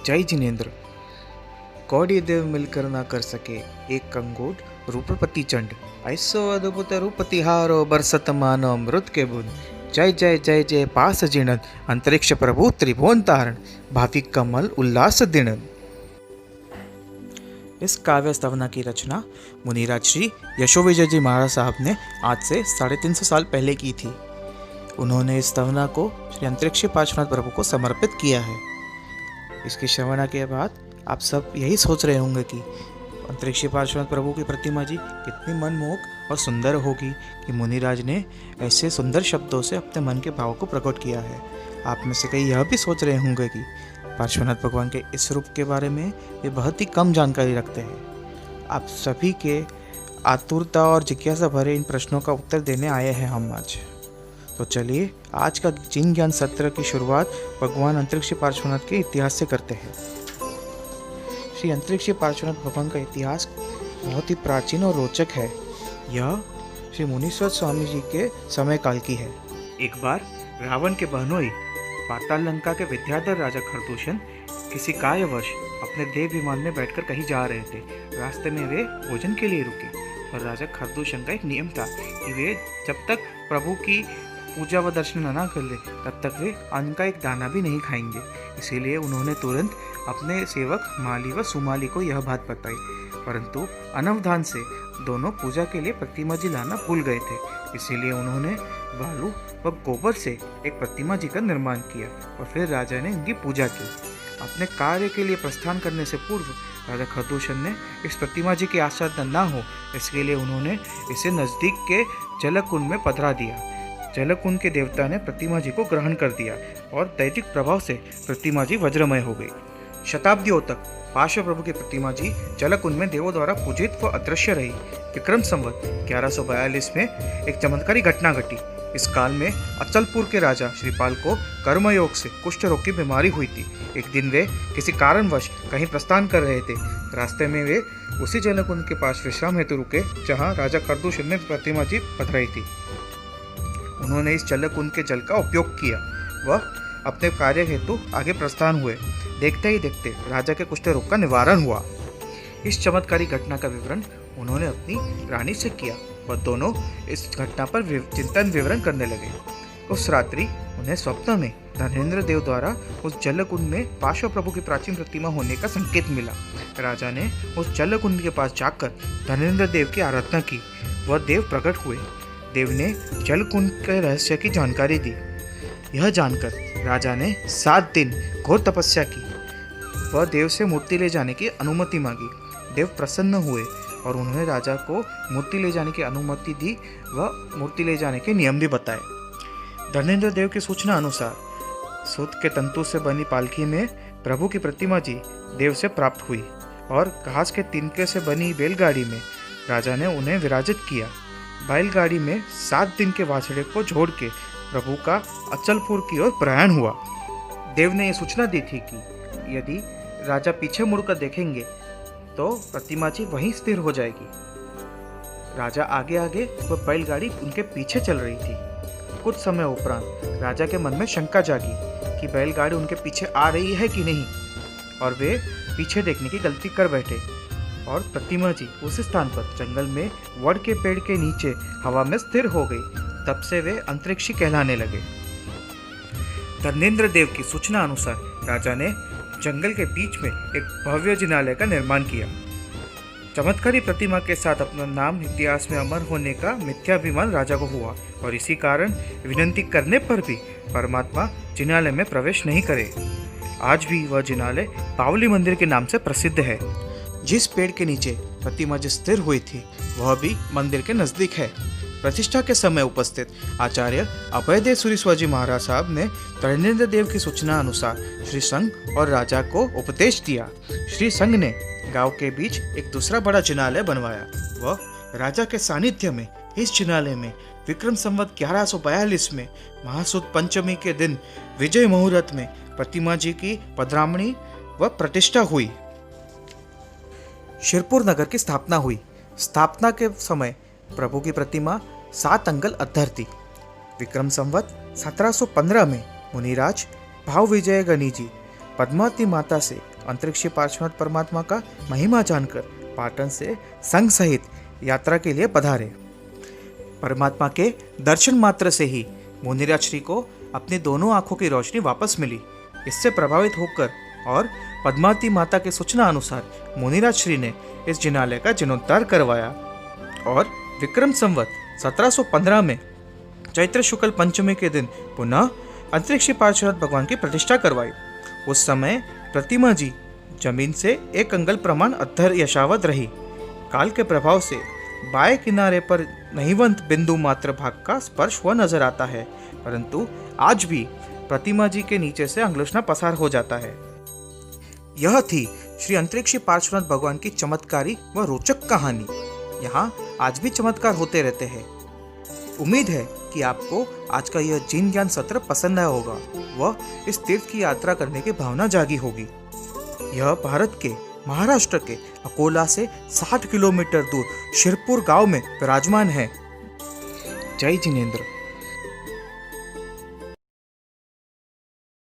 जय जिनेन्द्र। कौड़ी देव मिलकर ना कर सके एक कंगोट रूपपति चंड, ऐसो अद्भुत रूप तिहारो बरसत मानो अमृत के बुन। जय जय जय जय पास जिणन अंतरिक्ष प्रभु त्रिभुवन तारण, भाविक कमल उल्लास दिणन। इस काव्य स्तवना की रचना मुनिराज श्री यशोविजय जी महाराज साहब ने आज से 350 साल पहले की थी। उन्होंने इस स्तवना को श्री अंतरिक्ष पार्श्वनाथ प्रभु को समर्पित किया है। इसकी श्रवणा के बाद आप सब यही सोच रहे होंगे कि अंतरिक्ष पार्श्वनाथ प्रभु की प्रतिमा जी कितनी मनमोहक और सुंदर होगी कि मुनिराज ने ऐसे सुंदर शब्दों से अपने मन के भाव को प्रकट किया है। आप में से कई यह भी सोच रहे होंगे कि पार्श्वनाथ भगवान के इस रूप के बारे में वे बहुत ही कम जानकारी रखते हैं। आप सभी के आतुरता और जिज्ञासा भरे इन प्रश्नों का उत्तर देने आए हैं हम आज। तो चलिए आज का जिन ज्ञान सत्र की शुरुआत भगवान अंतरिक्ष पार्श्वनाथ के इतिहास से करते हैं। श्री अंतरिक्ष पार्श्वनाथ भगवान का इतिहास बहुत ही प्राचीन और रोचक है। यह श्री मुनीश्वर स्वामी जी के समय काल की है। एक बार रावण के बहनोई पाताल लंका के विद्याधर राजा खरदूषण किसी कार्यवश अपने देव विमान में बैठकर कहीं जा रहे थे। रास्ते में वे भोजन के लिए रुके और राजा खरदूषण का एक नियम था कि वे जब तक प्रभु की पूजा व दर्शन न कर ले तब तक वे अन्न का एक दाना भी नहीं खाएंगे। इसीलिए उन्होंने तुरंत अपने सेवक माली व सुमाली को यह बात बताई, परंतु अनवधान से दोनों पूजा के लिए प्रतिमा जी लाना भूल गए थे। इसीलिए उन्होंने बालू व गोबर से एक प्रतिमा जी का निर्माण किया और फिर राजा ने इनकी पूजा की। अपने कार्य के लिए प्रस्थान करने से पूर्व राजा खरदूषण ने इस प्रतिमा जी की आच्छादन न हो इसके लिए उन्होंने इसे नजदीक के जलकुंड में पधरा दिया। जलकुंड के देवता ने प्रतिमा जी को ग्रहण कर दिया और दैविक प्रभाव से प्रतिमा जी वज्रमय हो गई। शताब्दियों तक पार्श्व प्रभु की प्रतिमा जी जलकुंड में देवों द्वारा पूजित व अदृश्य रही। विक्रम संवत 1142 में एक चमत्कारी घटना घटी। इस काल में अचलपुर के राजा श्रीपाल को कर्मयोग से कुष्ठ रोग की बीमारी हुई थी। एक दिन वे किसी कारणवश कहीं प्रस्थान कर रहे थे। रास्ते में वे उसी जलकुंड के पास विश्राम हेतु रुके जहाँ राजा खरदूषण ने प्रतिमा जी पधराई थी। उन्होंने इस जलकुंड के जल का उपयोग किया वह अपने कार्य हेतु आगे प्रस्थान हुए। देखते ही देखते राजा के कुष्ठ रोग का निवारण हुआ। इस चमत्कारी घटना का विवरण उन्होंने अपनी रानी से किया। वह दोनों इस घटना पर चिंतन विवरण करने लगे। उस रात्रि उन्हें स्वप्न में धनेन्द्र देव द्वारा उस जलकुंड में पार्श्व प्रभु की प्राचीन प्रतिमा होने का संकेत मिला। राजा ने उस जलकुंड के पास जाकर धनेन्द्र देव की आराधना की। वह देव प्रकट हुए। देव ने जलकुंड के रहस्य की जानकारी दी। यह जानकर राजा ने 7 दिन घोर तपस्या की। वह देव से मूर्ति ले जाने की अनुमति मांगी। देव प्रसन्न हुए और उन्होंने राजा को मूर्ति ले जाने की अनुमति दी व मूर्ति ले जाने के नियम भी बताए। धनेन्द्र देव की सूचना अनुसार सूत के तंतु से बनी पालकी में प्रभु की प्रतिमा जी देव से प्राप्त हुई और घास के तिनके से बनी बैलगाड़ी में राजा ने उन्हें विराजित किया। बैलगाड़ी में 7 दिन के वाछड़े को जोड़ के प्रभु का अचलपुर की ओर प्रयाण हुआ। देव ने यह सूचना दी थी कि यदि राजा पीछे मुड़कर देखेंगे तो प्रतिमा जी वहीं स्थिर हो जाएगी। राजा आगे आगे व बैलगाड़ी उनके पीछे चल रही थी। कुछ समय उपरांत राजा के मन में शंका जागी कि बैलगाड़ी उनके पीछे आ रही है कि नहीं, और वे पीछे देखने की गलती कर बैठे और प्रतिमा जी उस स्थान पर जंगल में वड के पेड़ के नीचे हवा में स्थिर हो गई। तब से वे अंतरिक्षी कहलाने लगे। धनेन्द्र देव की सूचना अनुसार राजा ने जंगल के बीच में एक भव्य जिनालय का निर्माण किया। चमत्कारी प्रतिमा के साथ अपना नाम इतिहास में अमर होने का मिथ्याभिमान राजा को हुआ और इसी कारण विनंती करने पर भी परमात्मा जिनालय में प्रवेश नहीं करे। आज भी वह जिनालय पावली मंदिर के नाम से प्रसिद्ध है। जिस पेड़ के नीचे प्रतिमा जी स्थिर हुई थी वह भी मंदिर के नजदीक है। प्रतिष्ठा के समय उपस्थित आचार्य अभयदेव सूरीश्वरजी महाराज साहब ने धनेन्द्र देव की सूचना अनुसार श्री संघ और राजा को उपदेश दिया। श्री संघ ने गांव के बीच एक दूसरा बड़ा जिनालय बनवाया। वह राजा के सानिध्य में इस जिनालय में विक्रम संवत 1142 में महासुद पंचमी के दिन विजय मुहूर्त में प्रतिमा जी की पधरामणी व प्रतिष्ठा हुई। शिरपुर नगर की स्थापना हुई। स्थापना के समय प्रभु की प्रतिमा 7 अंगल अद्धर थी। विक्रम संवत 1715 में मुनिराज भाव विजय गनी जी पद्मावती माता से अंतरिक्षीय पार्श्वनाथ परमात्मा का महिमा जानकर पाटन से संघ सहित यात्रा के लिए पधारे। परमात्मा के दर्शन मात्र से ही मुनिराज श्री को अपनी दोनों आंखों की रोशनी वापस मिली। इससे प्रभावित होकर और पद्मावती माता के सूचना अनुसार मुनिराज श्री ने इस जिनालय का जीर्णोद्धार करवाया और विक्रम संवत 1715 में चैत्र शुक्ल पंचमी के दिन पुनः अंतरिक्षीय पार्श्वनाथ भगवान की प्रतिष्ठा करवाई। उस समय प्रतिमा जी जमीन से 1 अंगुल प्रमाण अद्धर यशावत रही। काल के प्रभाव से बाएं किनारे पर नहिवंत बिंदु मात्र भाग का स्पर्श हुआ नजर आता है, परंतु आज भी प्रतिमा जी के नीचे से अंगुष्ठा पसार हो जाता है। यह थी श्री अंतरिक्षीय पार्श्वनाथ भगवान की चमत्कारी व रोचक कहानी। यहाँ आज भी चमत्कार होते रहते हैं। उम्मीद है कि आपको आज का यह जीन ज्ञान सत्र पसंद आया होगा व इस तीर्थ की यात्रा करने की भावना जागी होगी। यह भारत के महाराष्ट्र के अकोला से 60 किलोमीटर दूर शिरपुर गांव में विराजमान है। जय जिनेंद्र।